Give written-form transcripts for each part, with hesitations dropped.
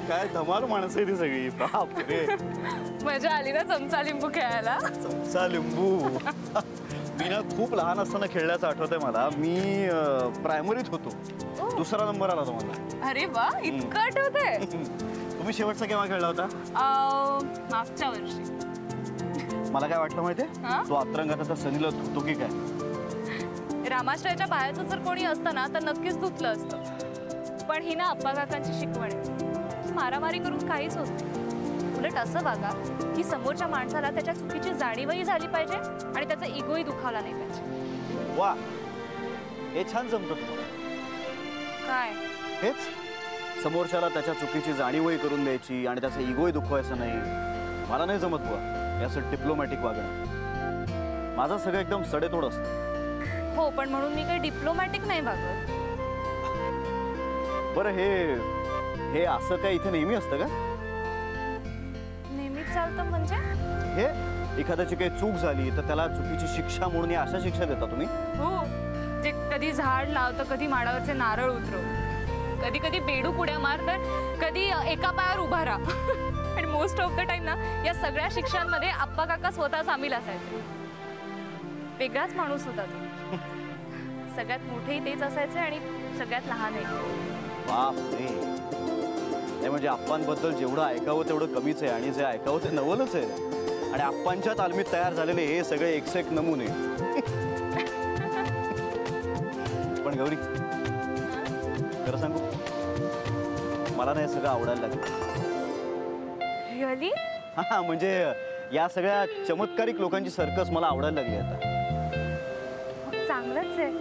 काय धमाल माणसं आहे ती सगळी. बापरे, मजा आली ना चमचा लिंबू खेळायला. चमचा लिंबू मी ना खूप लहान असताना खेळल्याचं आठवतंय मला. मी प्रायमरीत होतो, दुसरा नंबर आला होता मला. अरे वा, इतकं आठवतंय. तुम्ही शेवटचा केव्हा खेळला होता? मागच्या वर्षी. मला काय वाटलं माहितीये, तो अत्रंगाचा सनीला धुतो की काय. रामाश्रयाच्या बाहेरचं जर कोणी असतं ना तर नक्कीच धुतलं असतं. पण ही ना अप्पा काकांची शिकवण आहे, मारामारी करून काहीच होत नाही. उलट असं बघा की समोरच्या माणसाला त्याच्या चुकीची जाणीवही झाली पाहिजे आणि त्याचा इगोही दुखावला नाही पाहिजे. वा, हे छान जमतं तुम्हाला. काय हेच, समोरच्याला त्याच्या चुकीची जाणीवही करून द्यायची आणि त्याचा इगोही दुखवायचा नाही. मला नाही जमत बुवा हे असं डिप्लोमॅटिक वागणं. माझं सगळं एकदम सडेतोड असतं. हो, पण म्हणून मी काही डिप्लोमॅटिक नाही वागत. बरं, हे असं काय इथे नेहमी असतं का? नेहमीच चालतं म्हणजे? हे एखाद्याची काही चूक झाली तर त्याला चुकीची शिक्षा म्हणून अशा शिक्षा देता तुम्ही? हो, जे कधी झाड लावतं, कधी माडावरचे नारळ उतरव, कधी कधी बेडूक उड्या मार, तर कधी एका पायावर उभा राहा. आणि मोस्ट ऑफ द टाइम ना या सगळ्या शिक्षांमध्ये आप्पा काका स्वतः सामील असायचे. वेगळाच माणूस होता तो. सगळ्यात मोठेही तेच असायचे आणि सगळ्यात लहानही. बापरे, नाही म्हणजे आप्पांबद्दल जेवढं ऐकावं तेवढं कमीच आहे आणि जे ऐकावं ते नवलच आहे. आणि आप्पांच्या तालमीत तयार झालेले हे सगळे एक नमुने. पण गौरी, खरं सांगू, मला नाही सगळं आवडायला लागलं. रिअली? हा, म्हणजे या सगळ्या चमत्कारिक लोकांची सर्कस मला आवडायला लागली आता. चांगलंच आहे,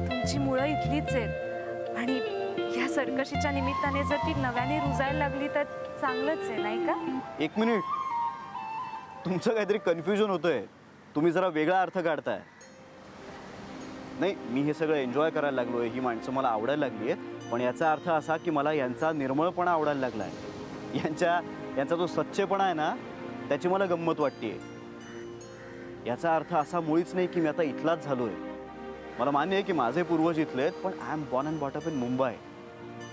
तुमची मुळं इथलीच आहेत आणि या सर्कशीच्या निमित्ताने जर ती नव्याने रुजायला लागली तर चांगलंच आहे, नाही का? एक मिनिट, तुमचं काहीतरी कन्फ्युजन होतंय. तुम्ही जरा वेगळा अर्थ काढताय. नाही, मी हे सगळं एन्जॉय करायला लागलोय, ही माणसं मला आवडायला लागली आहेत, पण याचा अर्थ असा की मला यांचा निर्मळपणा आवडायला लागला आहे. यांचा जो सच्चेपणा आहे ना, त्याची मला गंमत वाटते. याचा अर्थ असा मुळीच नाही की मी आता इथलाच झालोय. मला मान्य आहे की माझे पूर्वज इथले आहेत, पण I am born and bought up in Mumbai.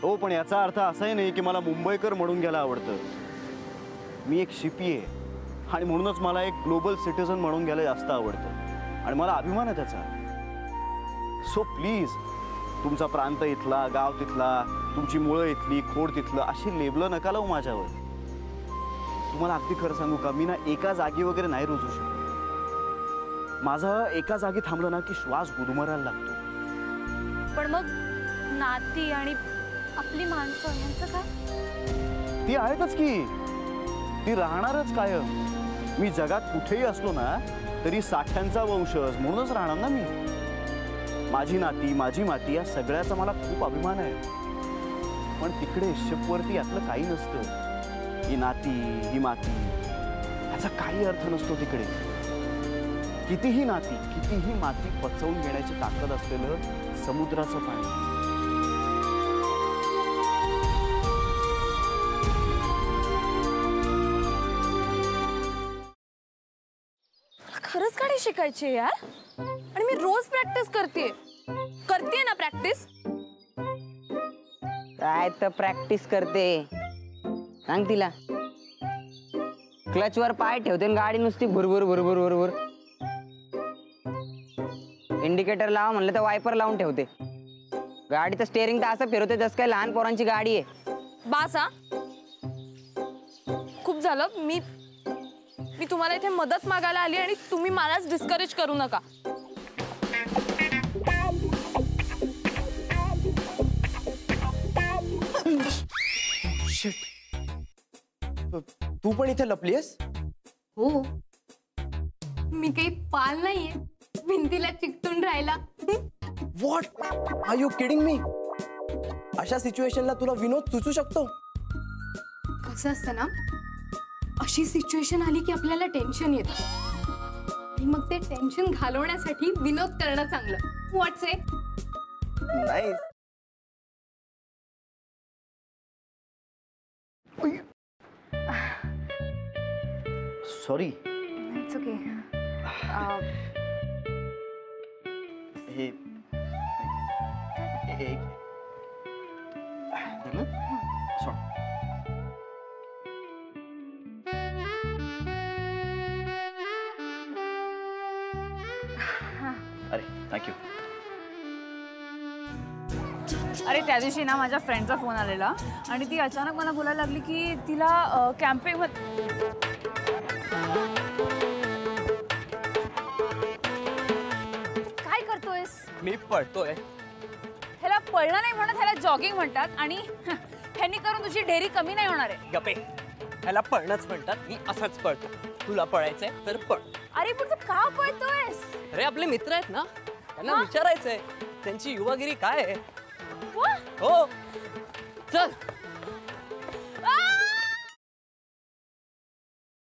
हो, पण याचा अर्थ असाही नाही की मला मुंबईकर म्हणून घ्यायला आवडतं. मी एक शिपी आहे आणि म्हणूनच मला एक ग्लोबल सिटिझन म्हणून घ्यायला जास्त आवडतं आणि मला अभिमान आहे त्याचा. सो प्लीज, तुमचा प्रांत इथला, गाव तिथला, तुमची मुळं इथली, खोड तिथलं, अशी लेबलं नका लावू माझ्यावर. तुम्हाला अगदी खरं सांगू का, मी ना एका जागी वगैरे नाही रुजू शकत. माझं एका जागी थांबलं ना की श्वास गुदमरायला लागतो. पण मग नाती आणि आपली माणसं यांचं काय? ती आहेतच की, ती राहणारच कायम. मी जगात कुठेही असलो ना तरी साठ्यांचा वंशज म्हणूनच राहणार ना मी. माझी नाती, माझी माती, या सगळ्याचा मला खूप अभिमान आहे. पण तिकडे शिपवरती यातलं काही नसतं. ही नाती, ही माती, याचा काही अर्थ नसतो तिकडे. कितीही नाती, कितीही माती पचवून घेण्याची ताकद असलेलं समुद्राचं पाणी. खरंच गाडी शिकायची यार, आणि मी रोज प्रॅक्टिस करते ना. प्रॅक्टिस काय तर प्रॅक्टिस करते, सांग तिला. क्लचवर पाय ठेवते आणि गाडी नुसती भुरभुर भुरभुर भुरभुर. इंडिकेटर लावा म्हणलं तर वायपर लावून ठेवते. गाडीचं स्टेअरिंग तर असं फिरवते जसं काय लहान पोरांची गाडी आहे. बास हा, खूप झालं. मी तुम्हाला इथे मदत मागायला आली आणि तुम्ही मलाच डिस्करेज करू नका. तू पण इथे लपलीयस? हो, मी काही पाल नाहीये भिंतीला चिकटून राहिला. What are you kidding me? अशा सिच्युएशनला तुला विनोद सुचू शकतो? कसं असतं ना, अशी सिच्युएशन आली की आपल्याला टेन्शन येतं आणि मग ते टेन्शन घालवण्यासाठी विनोद करणं चांगलं. व्हॉट्स इट? नाही, सॉरी. It's okay. हे एक थँक्यू. अरे त्या दिवशी ना माझ्या फ्रेंडचा फोन आलेला आणि ती अचानक मला बोलायला लागली की तिला कॅम्पिंग काय करतोयस? मी पळतोय. ह्याला पळणं नाही म्हणत, ह्याला जॉगिंग म्हणतात आणि ह्यांनी करून तुझी डेअरी कमी नाही होणार आहे. गपे, ह्याला पळणंच म्हणतात. मी असंच पळतो. तुला पळायचंय तर पळ. अरे पण तू का पळतोयस? अरे आपले मित्र आहेत ना, त्यांना विचारायचंय त्यांची युवागिरी काय आहे. वा, हो चल.